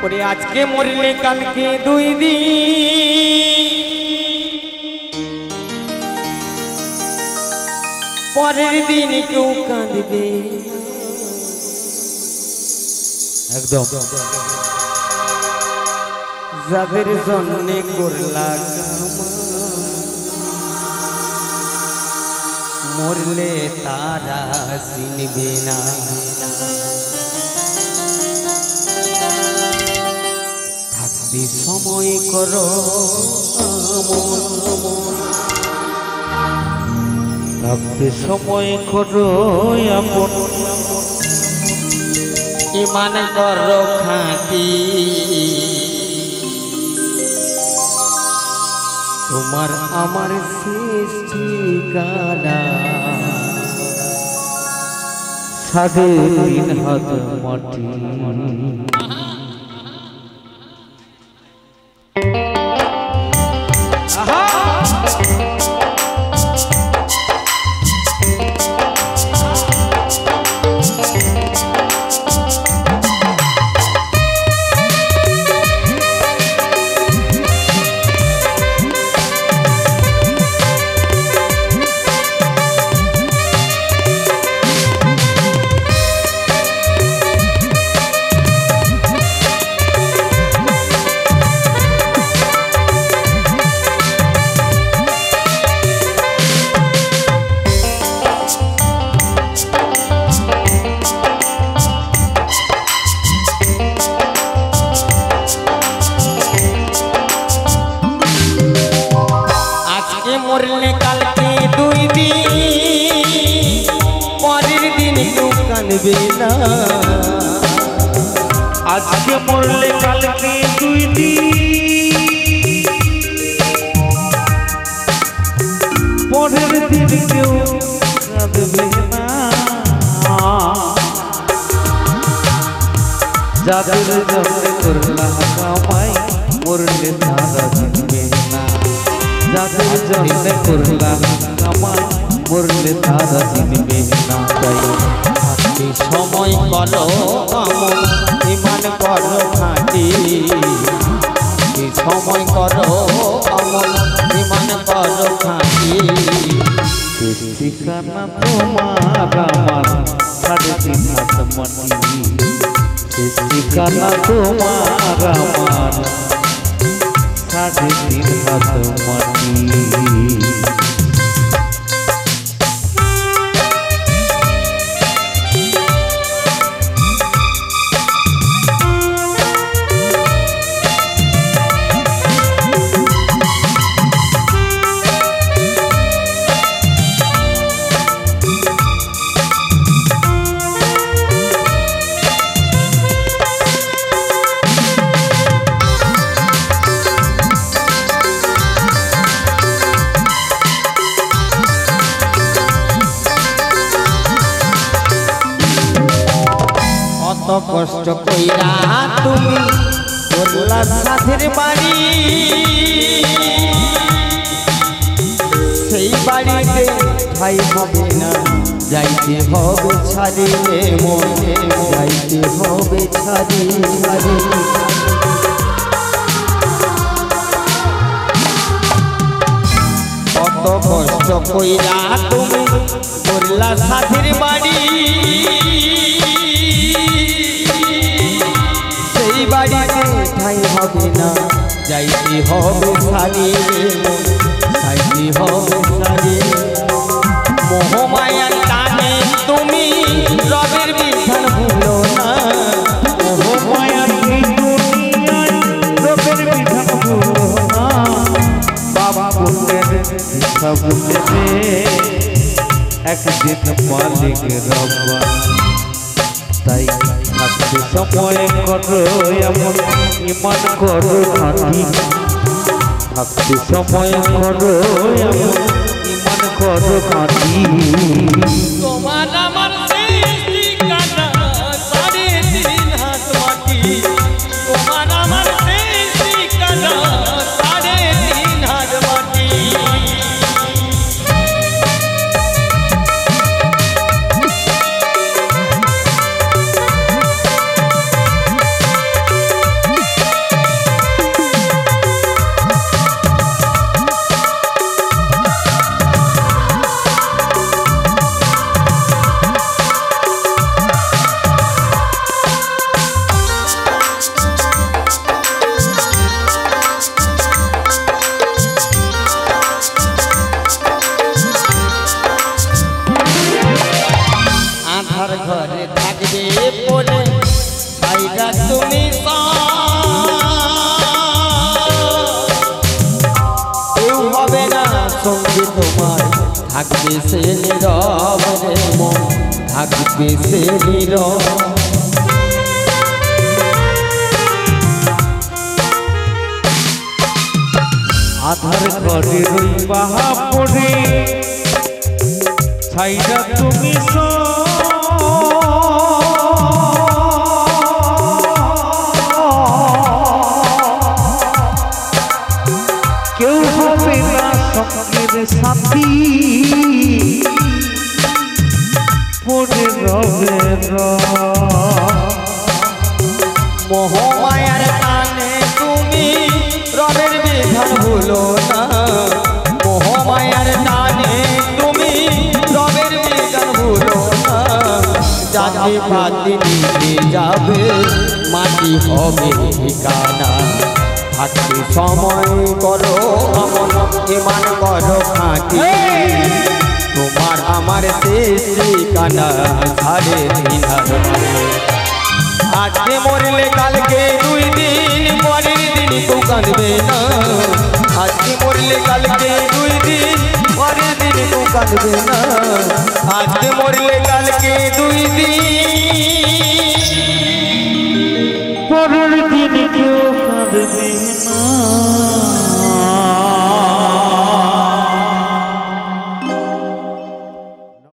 ওরে আজকে মরলে কালকে 2 দিন, পরের দিন কেউ কাঁদবে একদম। যাদের জন্যে করলা মরলে তারা চিনবে না। থাকতে সময় করো থাকতে সময় করো আপন, ইমান করো খাঁটি, তোমার আমার সৃষ্টি কালা সাধে 3 হাত মাটি। মরলে কালকে 2 দিন, পরের দিন কেউ কাঁদবে না। আজকে মরলে কালকে 2 দিন, পরের দিন কেউ কাঁদবে না। যাদের জন্য করলা কামাই মরলে তারা চিনবে না। যাদের জন্য করলা কামাই মরলে তারা চিনবে না। তাই থাকতে সময় করো আমল, ইমান করো খাঁটি, থাকতে সময় করো আমল, ইমান করো খাঁটি। ঠিকানা তোমার আমার 3.5 হাত মাটি, ঠিকানা তোমার আমার 3.5 হাত মাটি। কত কষ্ট কইরা তুমি করলা সাধের বাড়ি, সেই বাড়িতে ঠাই হবে না, যাইতে হবে ছাড়িয়ে মনে, যাইতে হবে ছাড়িয়ে। কত কষ্ট কইরা তুমি করলা সাধের বাড়ি, সেই বাড়িতে ঠাই হবে না, যাইতে হবে ছাড়িয়ে, যাইতে হবে ছাড়িয়ে। মোহমায়ার টানে তুমি রবের বিধান ভুলো না, মোহমায়ার দুনিয়ায় রবের বিধান ভুলো না। বাবা পুত্রের হিসাব দেবে একদিন মালিক রব্বা। তাই থাকতে সময় করো এমন, ইমান করো খাঁটি, থাকতে সময় করো এমন, ইমান করো খাঁটি। তোমার আমার ঠিকানা 3.5 হাত মাটি, তোমার আমার ঠিকানা 3.5 হাত মাটি। তোমার থাকবে সে নীরব রে মন থাকবে সে নীরব। আধার ঘরে রইবা পড়ে ছাইরা তুমি কেউ হবে না সঙ্গের সাথী পড়ে রবে মোহমায়ার টানে তুমি রবের বিধান ভুলো না। মোহমায়ার টানে তুমি রবের বিধান ভুলো না। যাকে পাতি নিতে যাবে মাটি হবে ঠিকানা। থাকতে সময় করো আমন ইমান করো খাঁটি। তোমার আমার শেষ ঠিকানা ধারে দিনার মানে। আজকে মরলে কালকে 2 দিন পরের দিন কেউ কাঁদবে না। আজকে মরলে কালকে 2 দিন পরের দিন কেউ কাঁদবে না। আজকে মরলে কালকে 2 দিন পরের দিন কেউ কাঁদবে না।